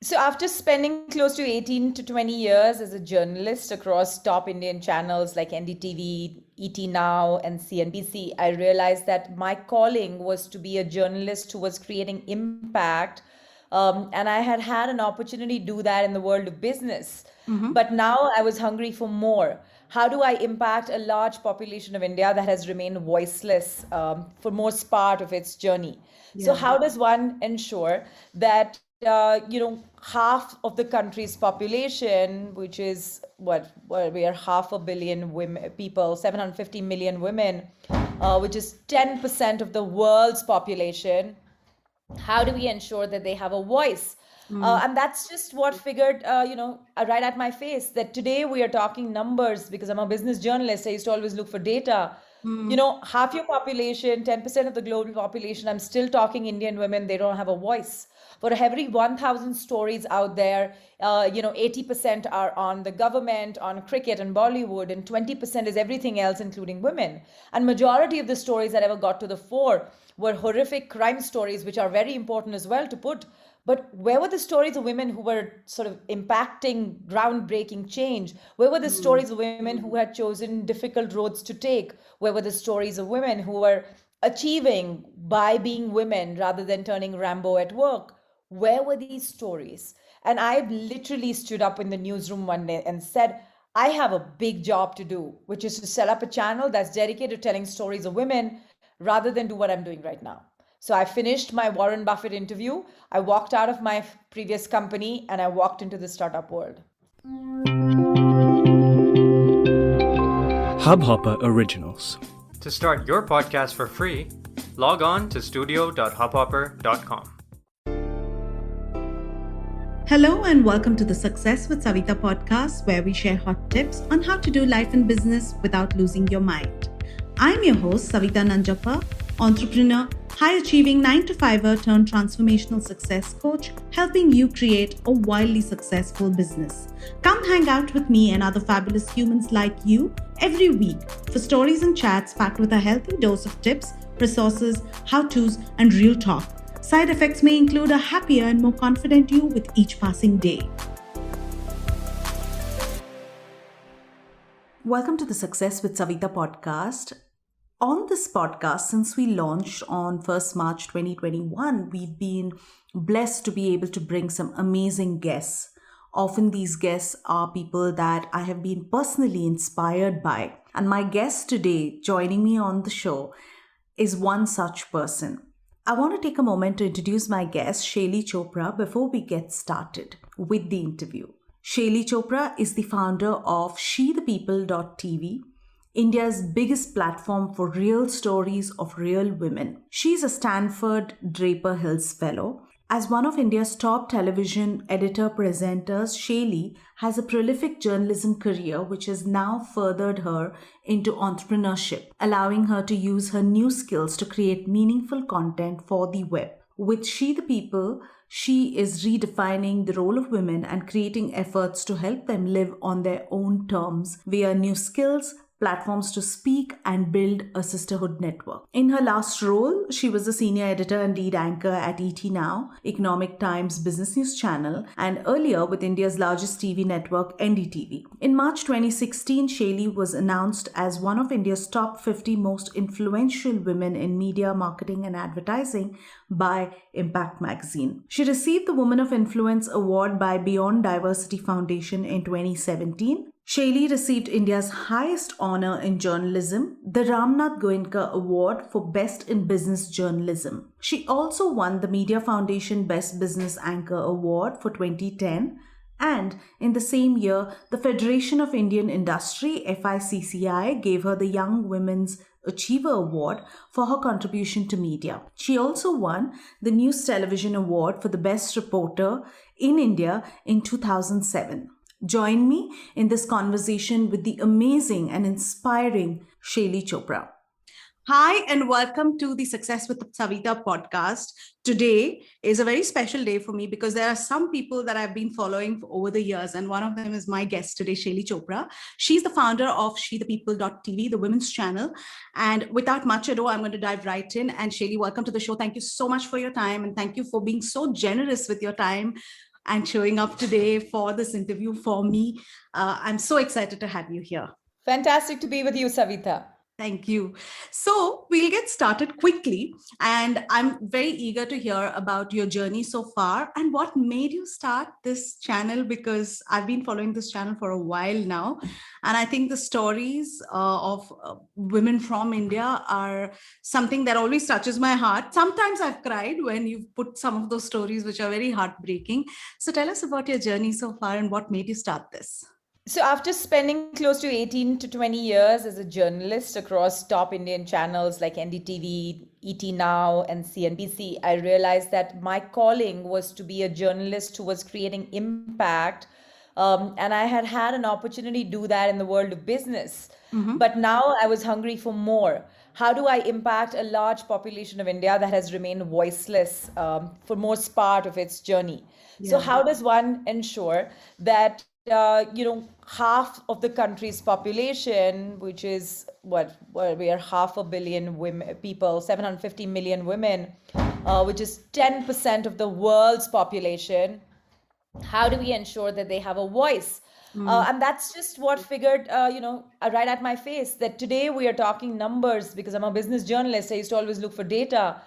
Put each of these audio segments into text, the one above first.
So after spending close to 18 to 20 years as a journalist across top Indian channels like NDTV, ET Now, and CNBC, I realized that my calling was to be a journalist who was creating impact. And I had had an opportunity to do that in the world of business. Mm-hmm. But now I was hungry for more. How do I impact a large population of India that has remained voiceless for most part of its journey? So Yeah. how does one ensure that half of the country's population, which is what we are half a billion women people, 750 million women, which is 10% of the world's population, how do we ensure that they have a voice? Mm. And that's just what figured, right at my face, that today we are talking numbers because I'm a business journalist. I used to always look for data. Mm. Half your population, 10% of the global population, I'm still talking Indian women, they don't have a voice. For every 1,000 stories out there, 80% are on the government, on cricket and Bollywood, and 20% is everything else, including women. And majority of the stories that ever got to the fore were horrific crime stories, which are very important as well to put. But where were the stories of women who were sort of impacting groundbreaking change? Where were the Mm. stories of women who had chosen difficult roads to take? Where were the stories of women who were achieving by being women rather than turning Rambo at work? Where were these stories? And I literally stood up in the newsroom one day and said, I have a big job to do, which is to set up a channel that's dedicated to telling stories of women rather than do what I'm doing right now. So I finished my Warren Buffett interview. I walked out of my previous company and I walked into the startup world. Hubhopper Originals. To start your podcast for free, log on to studio.hubhopper.com. Hello and welcome to the Success with Savita podcast, where we share hot tips on how to do life and business without losing your mind. I'm your host, Savita Nanjappa, entrepreneur, high-achieving 9-to-5er turned transformational success coach, helping you create a wildly successful business. Come hang out with me and other fabulous humans like you every week for stories and chats packed with a healthy dose of tips, resources, how-tos, and real talk. Side effects may include a happier and more confident you with each passing day. Welcome to the Success with Savita podcast. On this podcast, since we launched on 1st March 2021, we've been blessed to be able to bring some amazing guests. Often these guests are people that I have been personally inspired by. And my guest today, joining me on the show, is one such person. I want to take a moment to introduce my guest, Shaili Chopra, before we get started with the interview. Shaili Chopra is the founder of SheThePeople.tv, India's biggest platform for real stories of real women. She's a Stanford Draper Hills Fellow. As one of India's top television editor-presenters, Shaili has a prolific journalism career which has now furthered her into entrepreneurship, allowing her to use her new skills to create meaningful content for the web. With She the People, she is redefining the role of women and creating efforts to help them live on their own terms via new skills, platforms to speak, and build a sisterhood network. In her last role, she was the senior editor and lead anchor at ET Now, Economic Times Business News Channel, and earlier with India's largest TV network, NDTV. In March 2016, Shaili was announced as one of India's top 50 most influential women in media, marketing, and advertising by Impact Magazine. She received the Woman of Influence Award by Beyond Diversity Foundation in 2017. Shaili received India's highest honor in journalism, the Ramnath Goenka Award for Best in Business Journalism. She also won the Media Foundation Best Business Anchor Award for 2010, and in the same year, the Federation of Indian Industry, FICCI, gave her the Young Women's Achiever Award for her contribution to media. She also won the News Television Award for the Best Reporter in India in 2007. Join me in this conversation with the amazing and inspiring Shaili Chopra. Hi, and welcome to the Success with Savita podcast. Today is a very special day for me because there are some people that I've been following for over the years, and one of them is my guest today, Shaili Chopra. She's the founder of SheThePeople.tv, the women's channel. And without much ado, I'm going to dive right in. And Shaili, welcome to the show. Thank you so much for your time, and thank you for being so generous with your time. and showing up today for this interview for me. I'm so excited to have you here. Fantastic to be with you, Savita. Thank you. So we'll get started quickly. And I'm very eager to hear about your journey so far and what made you start this channel, because I've been following this channel for a while now. And I think the stories of women from India are something that always touches my heart. Sometimes I've cried when you've put some of those stories, which are very heartbreaking. So tell us about your journey so far and what made you start this. So, after spending close to 18 to 20 years as a journalist across top Indian channels like NDTV, ET Now, and CNBC, I realized that my calling was to be a journalist who was creating impact. And I had had an opportunity to do that in the world of business. But now I was hungry for more. How do I impact a large population of India that has remained voiceless for most part of its journey? So, Yeah. how does one ensure that half of the country's population, which is what we are half a billion women, people, 750 million women, which is 10% of the world's population, how do we ensure that they have a voice? And that's just what figured, right at my face, that today we are talking numbers because I'm a business journalist. I used to always look for data.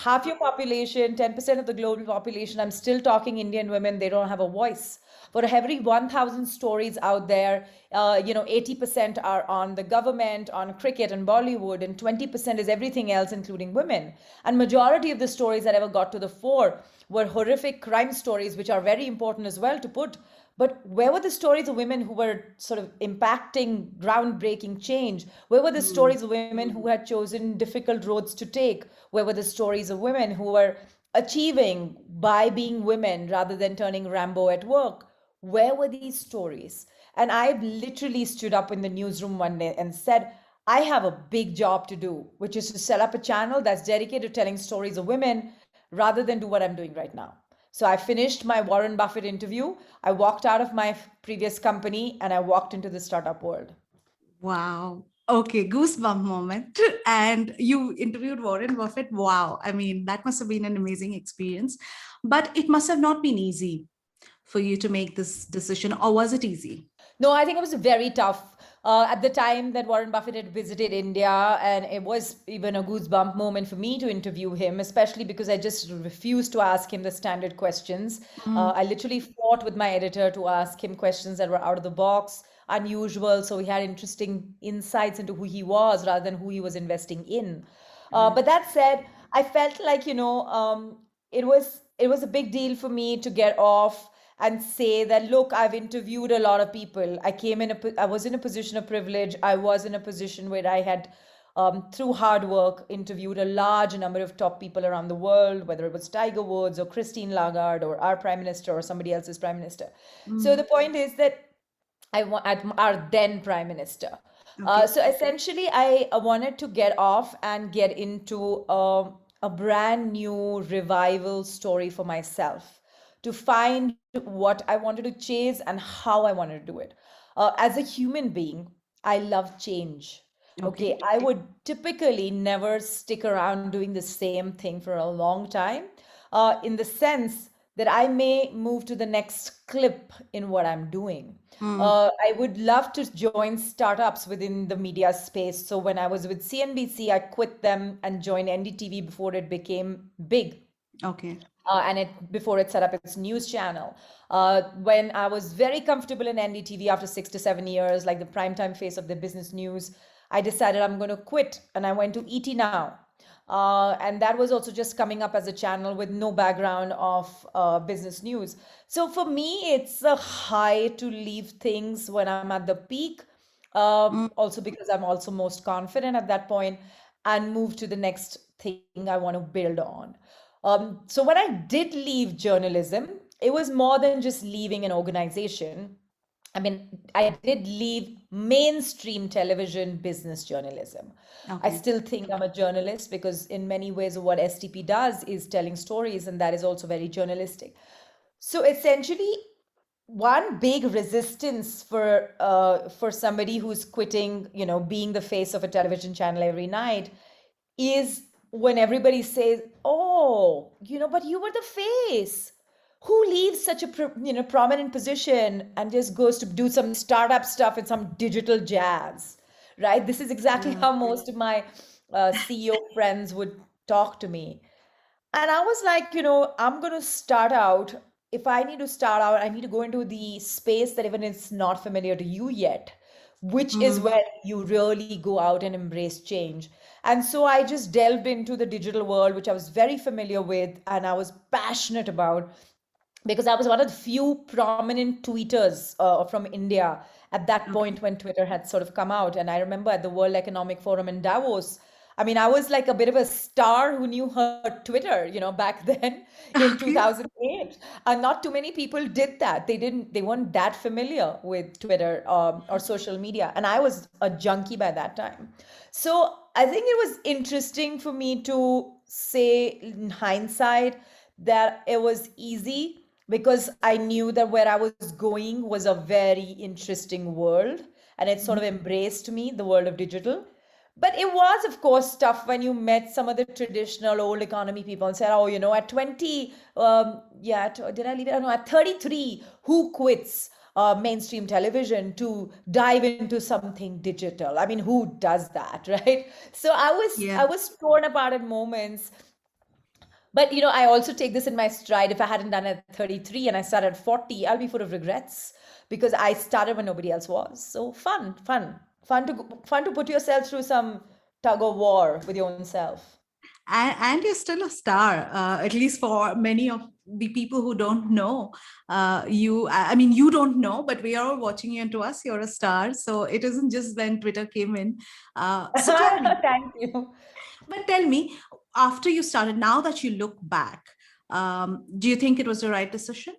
Half your population, 10% of the global population, I'm still talking Indian women, they don't have a voice. For every 1,000 stories out there, 80% are on the government, on cricket and Bollywood, and 20% is everything else, including women. And majority of the stories that ever got to the fore were horrific crime stories, which are very important as well to put. But where were the stories of women who were sort of impacting groundbreaking change? Where were the stories of women who had chosen difficult roads to take? Where were the stories of women who were achieving by being women rather than turning Rambo at work? Where were these stories? And I literally stood up in the newsroom one day and said, I have a big job to do, which is to set up a channel that's dedicated to telling stories of women rather than do what I'm doing right now. So I finished my Warren Buffett interview. I walked out of my previous company and I walked into the startup world. Wow. Okay, goosebump moment. And you interviewed Warren Buffett. Wow. I mean, that must have been an amazing experience. But it must have not been easy for you to make this decision, or was it easy? No, I think it was very tough. At the time that Warren Buffett had visited India, and it was even a goosebump moment for me to interview him, especially because I just refused to ask him the standard questions. I literally fought with my editor to ask him questions that were out of the box, unusual, so he had interesting insights into who he was rather than who he was investing in. But that said, I felt like, it was a big deal for me to get off and say that, look, I've interviewed a lot of people. I was in a position of privilege. I was in a position where I had, through hard work, interviewed a large number of top people around the world, whether it was Tiger Woods or Christine Lagarde or our prime minister or somebody else's prime minister. So the point is that I want our then prime minister. Okay. So essentially, I wanted to get off and get into a brand new revival story for myself, to find what I wanted to chase and how I wanted to do it. As a human being, I love change. Okay. Okay, I would typically never stick around doing the same thing for a long time, in the sense that I may move to the next clip in what I'm doing. I would love to join startups within the media space. So when I was with CNBC, I quit them and joined NDTV before it became big. Okay. Before it set up its news channel. When I was very comfortable in NDTV after 6 to 7 years, like the primetime face of the business news, I decided I'm going to quit, and I went to ET Now. And that was also just coming up as a channel with no background of business news. So for me, it's a high to leave things when I'm at the peak, also because I'm also most confident at that point, and move to the next thing I want to build on. So when I did leave journalism, it was more than just leaving an organization. I mean, I did leave mainstream television business journalism. I Okay. still think I'm a journalist because, in many ways, what STP does is telling stories, and that is also very journalistic. So essentially, one big resistance for somebody who's quitting, being the face of a television channel every night, is when everybody says, "Oh, but you were the face. who leaves such a prominent position and just goes to do some startup stuff and some digital jazz, right? This is exactly Yeah. how most of my CEO friends would talk to me. And I was like, I'm going to start out. If I need to start out, I need to go into the space that even is not familiar to you yet, which is Mm. where you really go out and embrace change. And so I just delved into the digital world, which I was very familiar with and I was passionate about, because I was one of the few prominent tweeters from India at that Okay. point when Twitter had sort of come out. And I remember at the World Economic Forum in Davos, I mean, I was like a bit of a star who knew her Twitter, back then in Okay. 2008. And not too many people did that. They weren't that familiar with Twitter or social media. And I was a junkie by that time. So I think it was interesting for me to say in hindsight that it was easy because I knew that where I was going was a very interesting world and it sort of embraced me, the world of digital. But it was, of course, tough when you met some of the traditional old economy people and said, oh, at 20, did I leave it? No, at 33, who quits mainstream television to dive into something digital? I mean, who does that, right? So I was Yeah. I was torn apart at moments, but I also take this in my stride. If I hadn't done it at 33 and I started at 40, I'll be full of regrets because I started when nobody else was. So fun to put yourself through some tug of war with your own self. And you're still a star, at least for many of the people who don't know you. I mean, you don't know, but we are all watching you, and to us, you're a star. So it isn't just when Twitter came in. So tell me, Thank you. but tell me, after you started, now that you look back, do you think it was the right decision?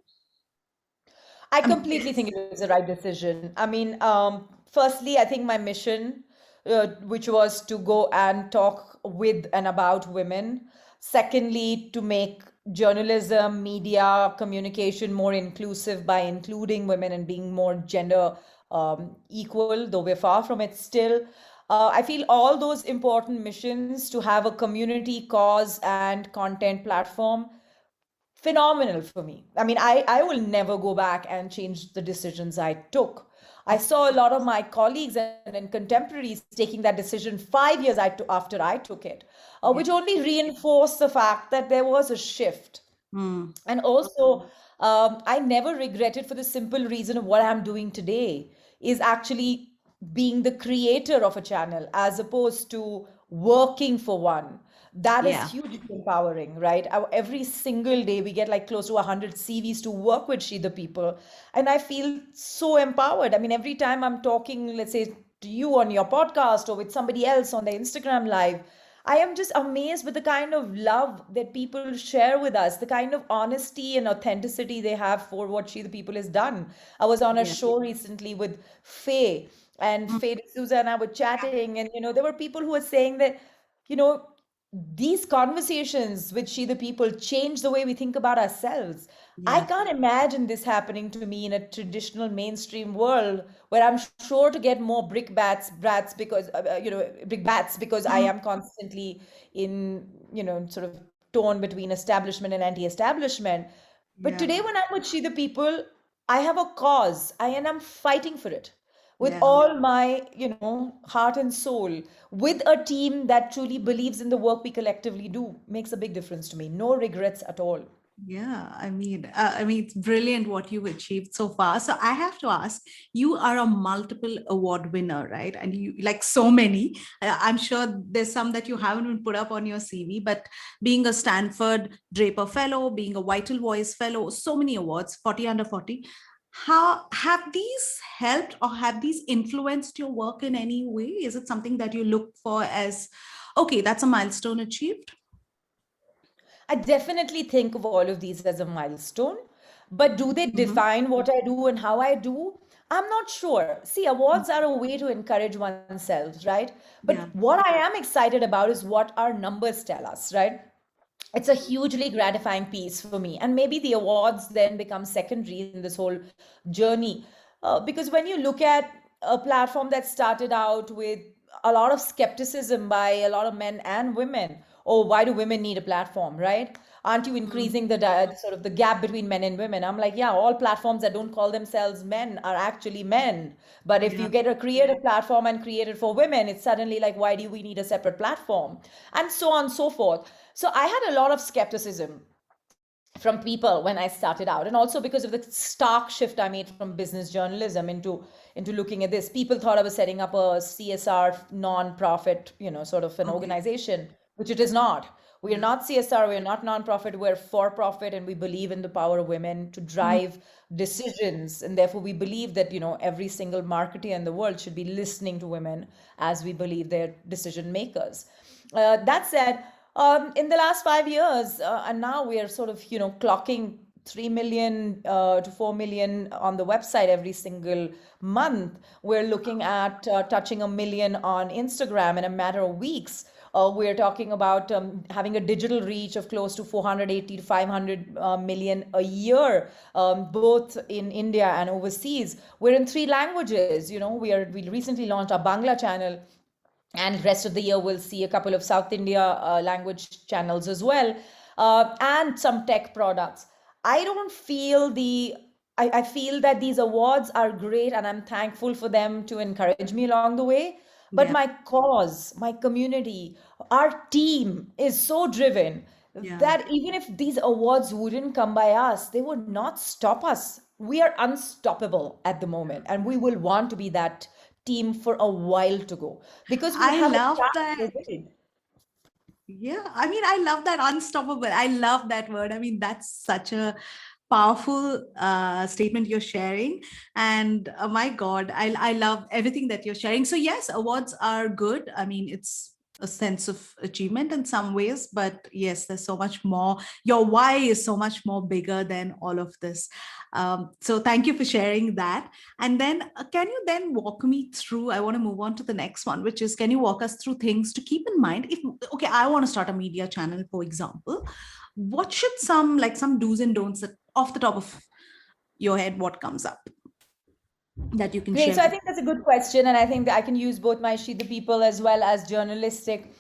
I I mean, completely think it was the right decision. I mean, firstly, I think my mission, which was to go and talk with and about women. Secondly, to make journalism, media, communication more inclusive by including women and being more gender equal, though we're far from it still. I feel all those important missions to have a community cause and content platform phenomenal for me. I mean, I will never go back and change the decisions I took. I saw a lot of my colleagues and contemporaries taking that decision 5 years after I took it, yeah. which only reinforced the fact that there was a shift. Mm, And also, I never regretted for the simple reason of what I'm doing today is actually being the creator of a channel as opposed to working for one. That is yeah. hugely empowering, right? Every single day, we get like close to 100 CVs to work with She the People. And I feel so empowered. I mean, every time I'm talking, let's say, to you on your podcast or with somebody else on the Instagram live, I am just amazed with the kind of love that people share with us, the kind of honesty and authenticity they have for what She the People has done. I was on a Yeah. show recently with Faye, and Mm, Faye D'Souza and I were chatting, and there were people who were saying that, you know, these conversations with She the People change the way we think about ourselves. I yeah. can't imagine this happening to me in a traditional mainstream world where I'm sure to get more brats because brickbats because I Mm, am constantly in sort of torn between establishment and anti-establishment. But yeah. today, when I'm with She the People, I have a cause, and I'm fighting for it with Yeah. all my heart and soul, with a team that truly believes in the work we collectively do. Makes a big difference to me. No regrets at all. Yeah, I mean, it's brilliant what you've achieved so far. So I have to ask, you are a multiple award winner, right? And you like so many. I'm sure there's some that you haven't even put up on your CV, but being a Stanford Draper Fellow, being a Vital Voice Fellow, so many awards, 40 under 40. How have these helped or have these influenced your work in any way? Is it something that you look for as, okay, that's a milestone achieved? I definitely think of all of these as a milestone, but do they Mhm. define what I do and how I do? I'm not sure. See, awards are a way to encourage oneself, right? Yeah. But what I am excited about is what our numbers tell us, right? It's a hugely gratifying piece for me. And maybe the awards then become secondary in this whole journey. Because when you look at a platform that started out with a lot of skepticism by a lot of men and women, oh, why do women need a platform, right? aren't you increasing the sort of the gap between men and women? I'm like, yeah, all platforms that don't call themselves men are actually men. But if you Yeah. get a creative platform and create it for women, it's suddenly like, why do we need a separate platform? And so on and so forth. So I had a lot of skepticism from people when I started out, and also because of the stark shift I made from business journalism into looking at this. People thought I was setting up a CSR non-profit, sort of an Okay. organization, which it is not. We are Yeah. not CSR, we are not non-profit, we're for profit, and we believe in the power of women to Mm. drive decisions. And therefore, we believe that, every single marketer in the world should be listening to women as we believe they're decision makers. That said, in the last 5 years, and now we are sort of, clocking 3 million to 4 million on the website every single month. We're looking at touching a million on Instagram in a matter of weeks. We're talking about having a digital reach of close to 480 to 500 million a year, both in India and overseas. We're in 3 languages. We recently launched our Bangla channel, and rest of the year we'll see a couple of South India language channels as well, and some tech products. I don't feel the I feel that these awards are great, and I'm thankful for them to encourage me along the way. But Yeah. my cause, my community, our team is so driven Yeah. that even if these awards wouldn't come by us, they would not stop us. We are unstoppable at the moment, and we will want to be that team for a while to go because we I have a love chance that. to win. Yeah, I mean, I love that unstoppable. I love that word. I mean, that's such a powerful statement you're sharing. And my God, I love everything that you're sharing. So, yes, awards are good. I mean, it's a sense of achievement in some ways, but yes, there's so much more. Your why is so much more bigger than all of this. So, thank you for sharing that. And then, can you then walk me through? I want to move on to the next one, which is, can you walk us through things to keep in mind? If, okay, I want to start a media channel, for example, what should some do's and don'ts that off the top of your head, what comes up that you can Great. share So I with? think that's a good question, and I think that I can use both my She the People as well as journalistic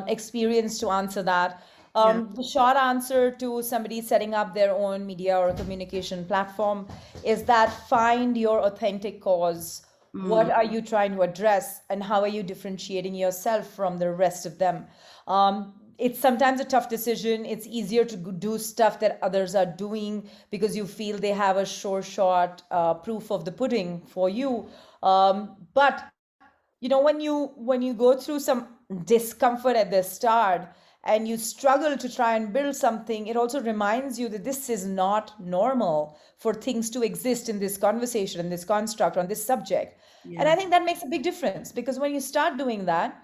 experience to answer that. Yeah. The short answer to somebody setting up their own media or communication platform is that find your authentic cause. What Mm, are you trying to address, and how are you differentiating yourself from the rest of them? It's sometimes a tough decision. It's easier to do stuff that others are doing because you feel they have a sure shot proof of the pudding for you. But when you go through some discomfort at the start and you struggle to try and build something, it also reminds you that this is not normal for things to exist in this conversation, in this construct, on this subject. And yeah. I think that makes a big difference, because when you start doing that,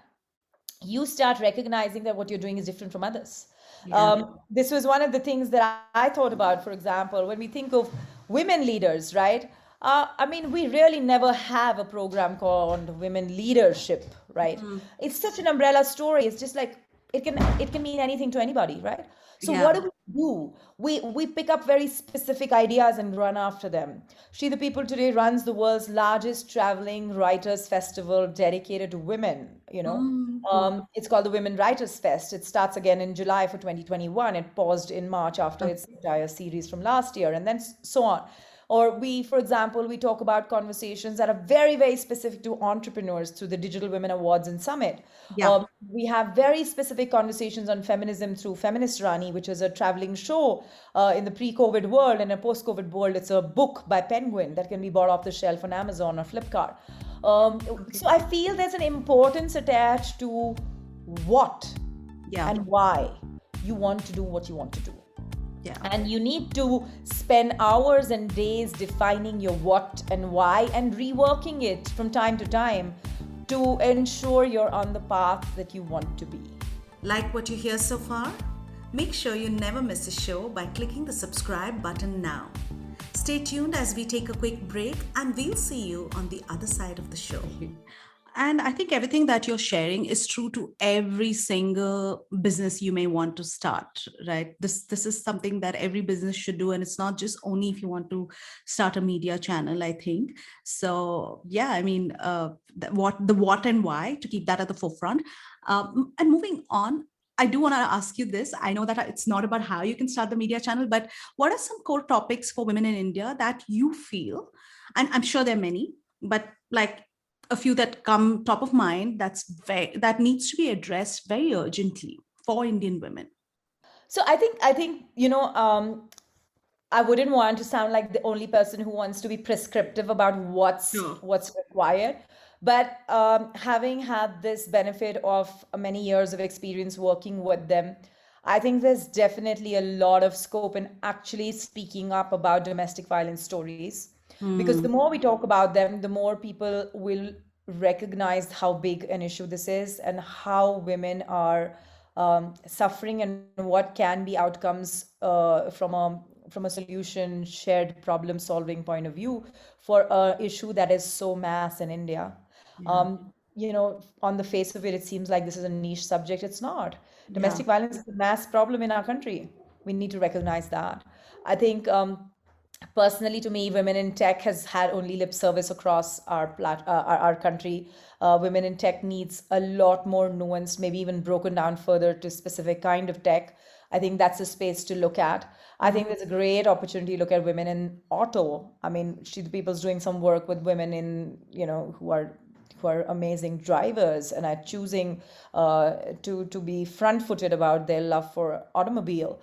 you start recognizing that what you're doing is different from others. Yeah. This was one of the things that I thought about, for example, when we think of women leaders, right? I mean, we really never have a program called Women Leadership, right? Mm, It's such an umbrella story. It's just like it can mean anything to anybody, right? So what yeah. do we do? We pick up very specific ideas and run after them. She the People today runs the world's largest traveling writers festival dedicated to women. Mm, mm, It's called the Women Writers Fest. It starts again in July for 2021. It paused in March after its okay. entire series from last year, and then so on. Or for example, we talk about conversations that are very, very specific to entrepreneurs through the Digital Women Awards and Summit. Yeah. We have very specific conversations on feminism through Feminist Rani, which is a traveling show in the pre-COVID world. And a post-COVID world, it's a book by Penguin that can be bought off the shelf on Amazon or Flipkart. Okay. So I feel there's an importance attached to what Yeah. and why you want to do what you want to do. Yeah. And you need to spend hours and days defining your what and why and reworking it from time to time to ensure you're on the path that you want to be. Like what you hear so far? Make sure you never miss a show by clicking the subscribe button now. Stay tuned as we take a quick break, and we'll see you on the other side of the show. And I think everything that you're sharing is true to every single business you may want to start, right? This is something that every business should do, and it's not just only if you want to start a media channel, I think. So yeah, I mean, the what and why, to keep that at the forefront. And moving on, I do want to ask you this. I know that it's not about how you can start the media channel, but what are some core topics for women in India that you feel, and I'm sure there are many, but like a few that come top of mind that needs to be addressed very urgently for Indian women? So I think I wouldn't want to sound like the only person who wants to be prescriptive about Sure. what's required. But having had this benefit of many years of experience working with them, I think there's definitely a lot of scope in actually speaking up about domestic violence stories. Because the Hmm. more we talk about them, the more people will recognize how big an issue this is and how women are suffering and what can be outcomes from a solution shared problem solving point of view for a issue that is so mass in India. Yeah. On the face of it, it seems like this is a niche subject. It's not. Yeah. Domestic violence is a mass problem in our country. We need to recognize that. I think personally, to me, women in tech has had only lip service across our country. Women in tech needs a lot more nuanced, maybe even broken down further to specific kind of tech. I think that's a space to look at. I think there's a great opportunity to look at women in auto. I mean, She the People's doing some work with women in, who are amazing drivers and are choosing to be front-footed about their love for automobile.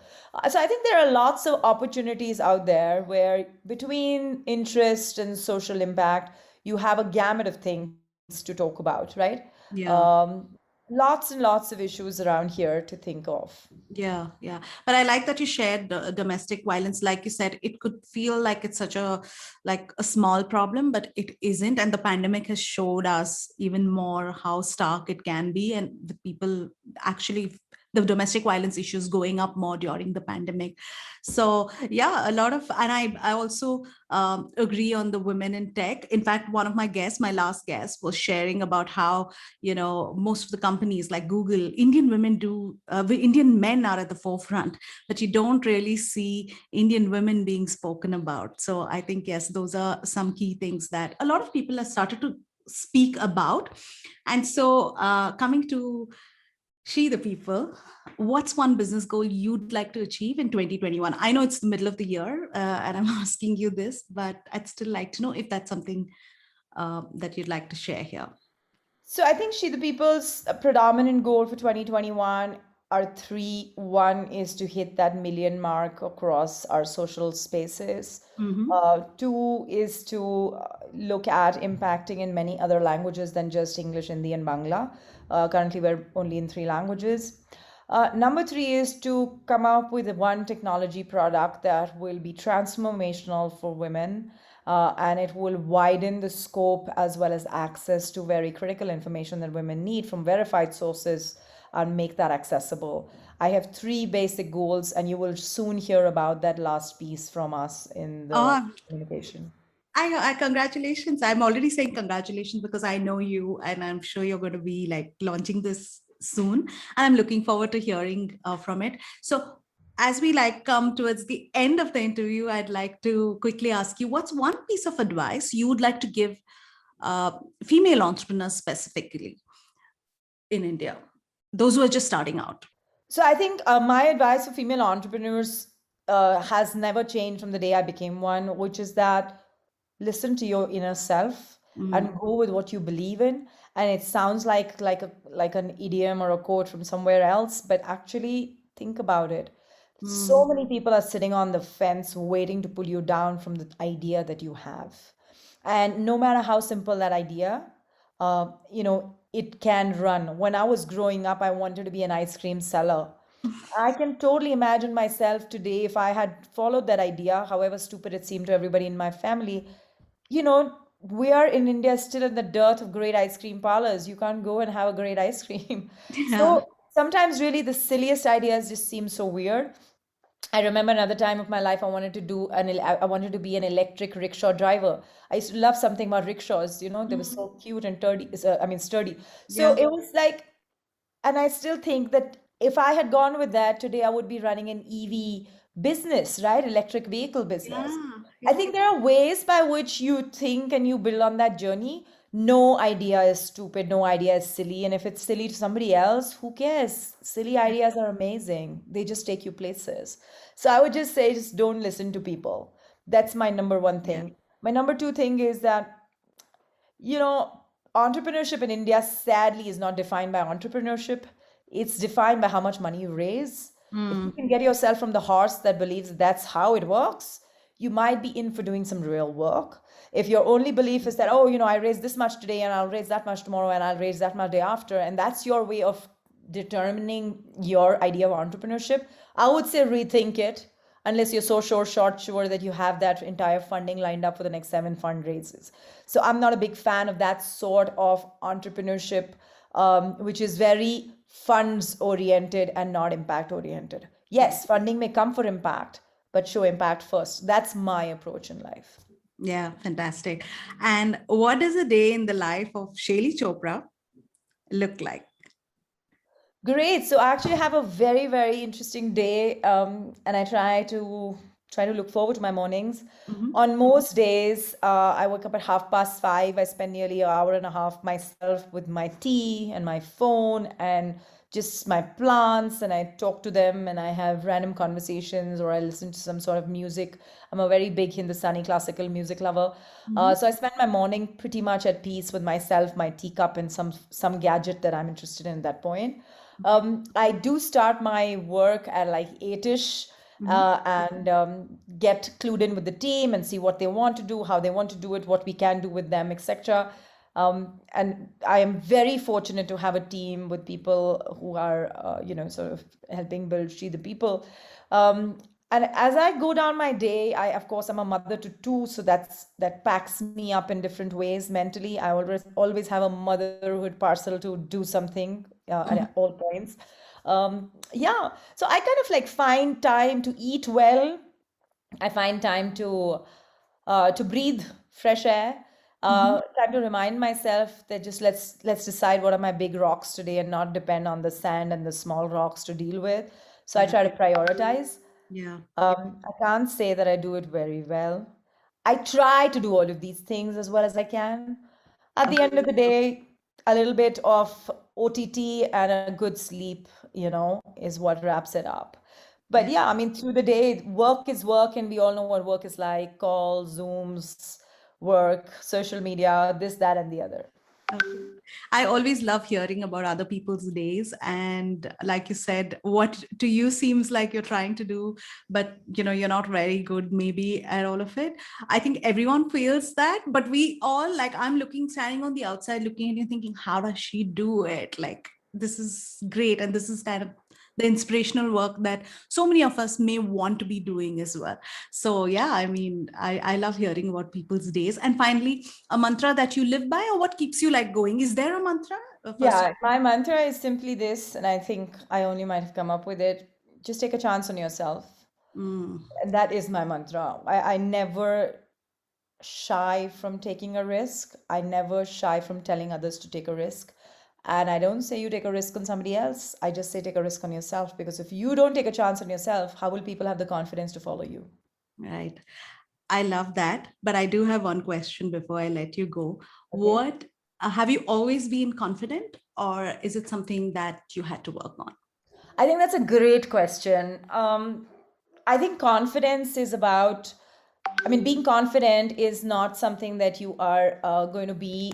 So I think there are lots of opportunities out there where between interest and social impact, you have a gamut of things to talk about, right? Yeah. Lots and lots of issues around here to think of. Yeah, yeah. But I like that you shared domestic violence. Like you said, it could feel like it's such a small problem, but it isn't. And the pandemic has showed us even more how stark it can be. And the people actually, the domestic violence issues going up more during the pandemic. So yeah, a lot of, and I also agree on the women in tech. In fact, one of my guests, my last guest, was sharing about how most of the companies like Google, Indian men are at the forefront, but you don't really see Indian women being spoken about. So I think, yes, those are some key things that a lot of people have started to speak about. And so coming to She the People, what's one business goal you'd like to achieve in 2021? I know it's the middle of the year, and I'm asking you this, but I'd still like to know if that's something that you'd like to share here. So I think She the People's predominant goal for 2021 are three. One is to hit that million mark across our social spaces. Mm-hmm. Two is to look at impacting in many other languages than just English, Hindi, and Bangla. Currently, we're only in three languages. Number three is to come up with one technology product that will be transformational for women, and it will widen the scope as well as access to very critical information that women need from verified sources and make that accessible. I have three basic goals, and you will soon hear about that last piece from us in the Oh, communication. I congratulations. I'm already saying congratulations because I know you, and I'm sure you're going to be like launching this soon. And I'm looking forward to hearing from it. So, as we like come towards the end of the interview, I'd like to quickly ask you, what's one piece of advice you would like to give uh, female entrepreneurs specifically in India, those who are just starting out? So I think my advice for female entrepreneurs has never changed from the day I became one, which is that listen to your inner self and Mm, go with what you believe in. And it sounds like an idiom or a quote from somewhere else, but actually think about it. So mm, many people are sitting on the fence waiting to pull you down from the idea that you have. And no matter how simple that idea, it can run. When I was growing up, I wanted to be an ice cream seller. I can totally imagine myself today if I had followed that idea, however stupid it seemed to everybody in my family. We are in India still in the dearth of great ice cream parlors. You can't go and have a great ice cream. yeah. So sometimes, really, the silliest ideas just seem so weird. I remember another time of my life I wanted to be an electric rickshaw driver. I used to love something about rickshaws, they were Mm, so cute and sturdy. So yeah. it was like, and I still think that if I had gone with that today, I would be running an EV business, right? Electric vehicle business. Yeah, I yeah. think there are ways by which you think and you build on that journey. No idea is stupid, no idea is silly. And if it's silly to somebody else, who cares? Silly ideas are amazing. They just take you places. So I would just say, just don't listen to people. That's my number one Yeah. thing. My number two thing is that, you know, entrepreneurship in India sadly is not defined by entrepreneurship. It's defined by how much money you raise. If you Mm, can get yourself from the horse that believes that's how it works, you might be in for doing some real work. If your only belief is that, oh, I raise this much today and I'll raise that much tomorrow and I'll raise that much day after, and that's your way of determining your idea of entrepreneurship, I would say rethink it unless you're so sure that you have that entire funding lined up for the next 7 fundraisers. So I'm not a big fan of that sort of entrepreneurship, which is very funds oriented and not impact oriented. Yes, funding may come for impact, but show impact first. That's my approach in life. yeah, fantastic. And what does a day in the life of Shaili Chopra look like? Great. So I actually have a very, very interesting day, and I try to look forward to my mornings. Mhm. On most days, I wake up at 5:30. I spend nearly an hour and a half myself with my tea and my phone and just my plants, and I talk to them and I have random conversations or I listen to some sort of music. I'm a very big Hindustani classical music lover. Mhm. So I spend my morning pretty much at peace with myself, my teacup, and some gadget that I'm interested in at that point. I do start my work at like 8ish, Mhm. and get clued in with the team and see what they want to do, how they want to do it, what we can do with them, etc. And I am very fortunate to have a team with people who are, sort of helping build She the People. Um, and as I go down my day, I, of course, I'm a mother to two, so that packs me up in different ways mentally. I always have a motherhood parcel to do something at all points. Yeah, so I kind of like find time to eat well. I find time to breathe fresh air. Mhm. Time to remind myself that just let's decide what are my big rocks today and not depend on the sand and the small rocks to deal with. So I Yeah. try to prioritize. Yeah. I can't say that I do it very well. I try to do all of these things as well as I can. At the end of the day, a little bit of OTT and a good sleep, is what wraps it up. But Yeah. yeah, I mean, through the day, work is work, and we all know what work is like: calls, Zooms, work, social media, this, that, and the other. Okay. I always love hearing about other people's days. And like you said, what to you seems like you're trying to do, but you're not very good maybe at all of it. I think everyone feels that, but we all like standing on the outside looking at you thinking, how does she do it? Like this is great. And this is kind of the inspirational work that so many of us may want to be doing as well. So yeah, I mean, I love hearing about people's days. And finally, a mantra that you live by, or what keeps you like going? Is there a mantra? First of Yeah, my mantra is simply this, and I think I only might have come up with it. Just take a chance on yourself. Mm, And that is my mantra. I never shy from taking a risk. I never shy from telling others to take a risk. And I don't say you take a risk on somebody else. I just say take a risk on yourself, because if you don't take a chance on yourself, how will people have the confidence to follow you? right. I love that. But I do have one question before I let you go. Okay. What have you always been confident, or is it something that you had to work on? I think that's a great question. I think confidence is about, I mean, being confident is not something that you are going to be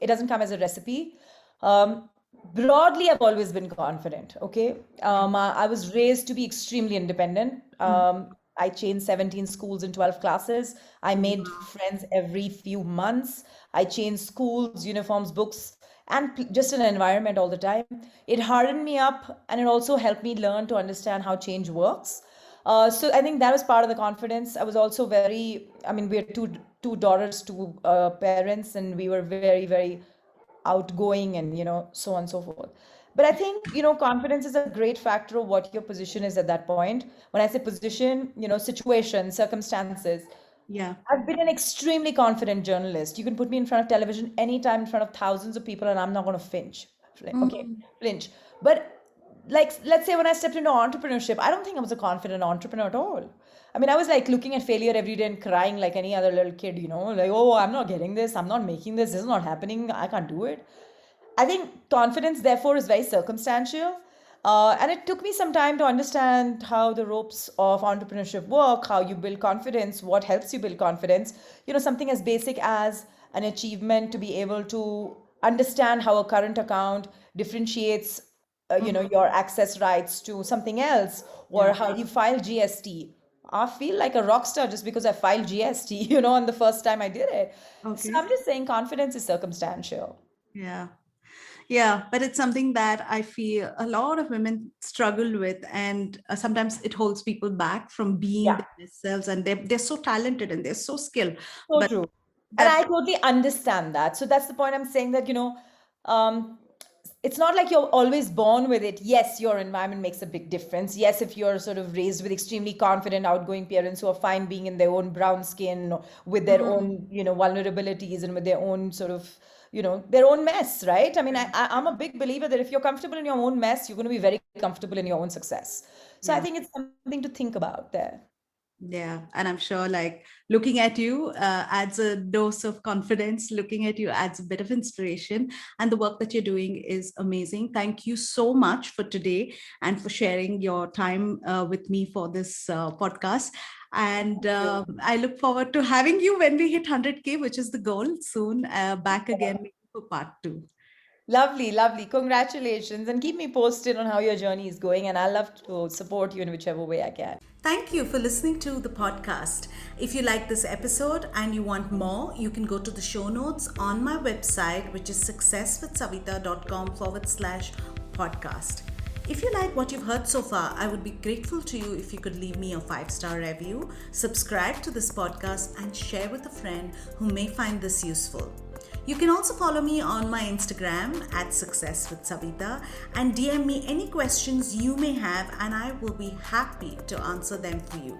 it doesn't come as a recipe. Um, Broadly, I've always been confident. Okay. I was raised to be extremely independent. Mhm. I changed 17 schools in 12 classes. I made Wow. friends every few months. I changed schools, uniforms, books, and just an environment all the time. It hardened me up and it also helped me learn to understand how change works. So I think that was part of the confidence. I was also I mean, we are two daughters, two parents, and we were very, very outgoing and, so on and so forth. But I think, confidence is a great factor of what your position is at that point. When I say position, situation, circumstances, Yeah. I've been an extremely confident journalist. You can put me in front of television anytime in front of thousands of people, and I'm not going to flinch. Okay, Mm, flinch. But like, let's say when I stepped into entrepreneurship, I don't think I was a confident entrepreneur at all. I mean, I was like looking at failure every day and crying like any other little kid, like, oh, I'm not getting this, I'm not making this is not happening, I can't do it. I think confidence, therefore, is very circumstantial. And it took me some time to understand how the ropes of entrepreneurship work, how you build confidence, what helps you build confidence. Something as basic as an achievement to be able to understand how a current account differentiates, your access rights to something else, or how you file GST. I feel like a rock star just because I filed GST, on the first time I did it. So Okay. I'm just saying confidence is circumstantial. Yeah. Yeah, but it's something that I feel a lot of women struggle with, and sometimes it holds people back from being Yeah. their best selves. And they're so talented and they're so skilled, So but true. And that I totally understand that. So that's the point I'm saying, that, um, it's not like you're always born with it. Yes, your environment makes a big difference. Yes, if you're sort of raised with extremely confident, outgoing parents who are fine being in their own brown skin, with their own, vulnerabilities, and with their own sort of, their own mess, right? I mean, I'm a big believer that if you're comfortable in your own mess, you're going to be very comfortable in your own success. So I yeah. think it's something to think about there. Yeah, and I'm sure like looking at you adds a dose of confidence. Looking at you adds a bit of inspiration, and the work that you're doing is amazing. Thank you so much for today and for sharing your time with me for this podcast. And I look forward to having you when we hit 100K, which is the goal soon, back again maybe for part 2. Lovely, lovely. Congratulations. And keep me posted on how your journey is going. And I'll love to support you in whichever way I can. Thank you for listening to the podcast. If you like this episode and you want more, you can go to the show notes on my website, which is successwithsavita.com/podcast. If you like what you've heard so far, I would be grateful to you if you could leave me a 5-star review, subscribe to this podcast, and share with a friend who may find this useful. You can also follow me on my Instagram at @successwithsavita and DM me any questions you may have, and I will be happy to answer them for you.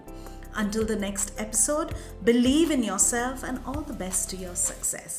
Until the next episode, believe in yourself and all the best to your success.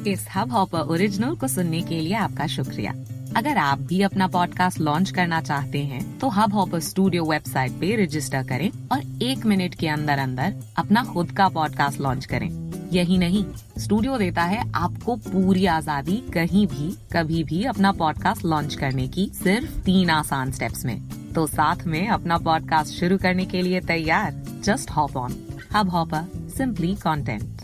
इस hub hopper original को सुनने के लिए आपका शुक्रिया। अगर आप भी अपना पॉडकास्ट लॉन्च करना चाहते हैं, तो हब हॉपर स्टूडियो वेबसाइट पे रजिस्टर करें और 1 मिनट के अंदर अंदर अपना खुद का पॉडकास्ट लॉन्च करें। यही नहीं, स्टूडियो देता है आपको पूरी आजादी कहीं भी कभी भी अपना पॉडकास्ट लॉन्च करने की, सिर्फ 3 आसान स्टेप्स में। तो साथ में अपना पॉडकास्ट शुरू करने के लिए तैयार? Just hop on hub hopper, simply content.